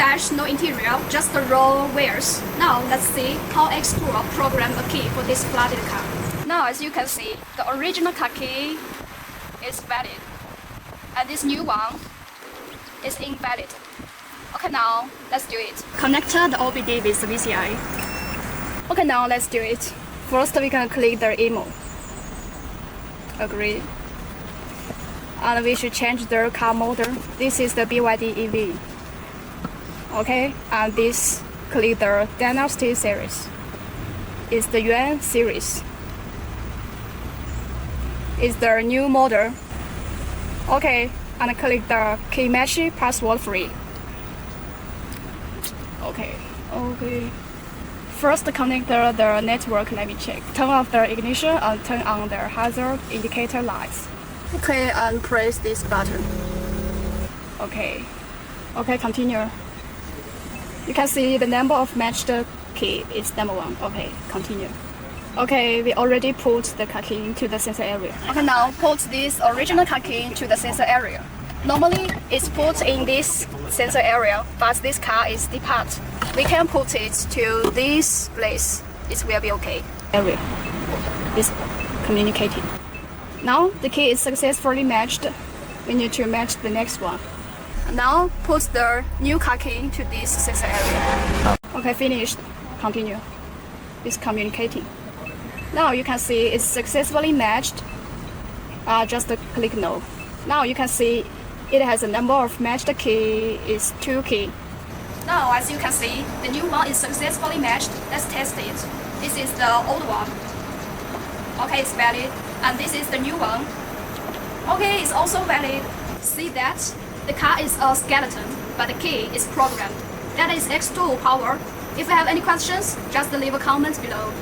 dash, no interior, just the raw wires. Now let's see how XTOOL program a key for this flooded car. Now as you can see, the original car key is valid, and this new one is invalid. Okay, now let's do it. Connect the OBD with the VCI. Okay, now let's do it. First we can click the Immo. Agree. And we should change the car model. This is the BYD EV. Okay, and this click the Dynasty series. It's the Yuan series. It's the new model. Okay, and click the key match password free. Okay. First connect the network, let me check. Turn off the ignition and turn on the hazard indicator lights. Okay, and press this button. Okay, continue. You can see the number of matched key is number 1. Okay, continue. Okay, we already put the car key into the sensor area. Okay, now put this original car key into the sensor area. Normally, it's put in this sensor area, but this car is depart. We can put it to this place. It will be okay. Area is communicating. Now the key is successfully matched. We need to match the next one. Now put the new car key to this sensor area. Okay, finished. Continue. It's communicating. Now you can see it's successfully matched. Just click no. Now you can see it has a number of matched key is 2 key. Now as you can see, the new one is successfully matched. Let's test it. This is the old one. Okay, it's valid. And this is the new one. Okay, it's also valid. See that? The car is a skeleton, but the key is programmed. That is XTOOL power. If you have any questions, just leave a comment below.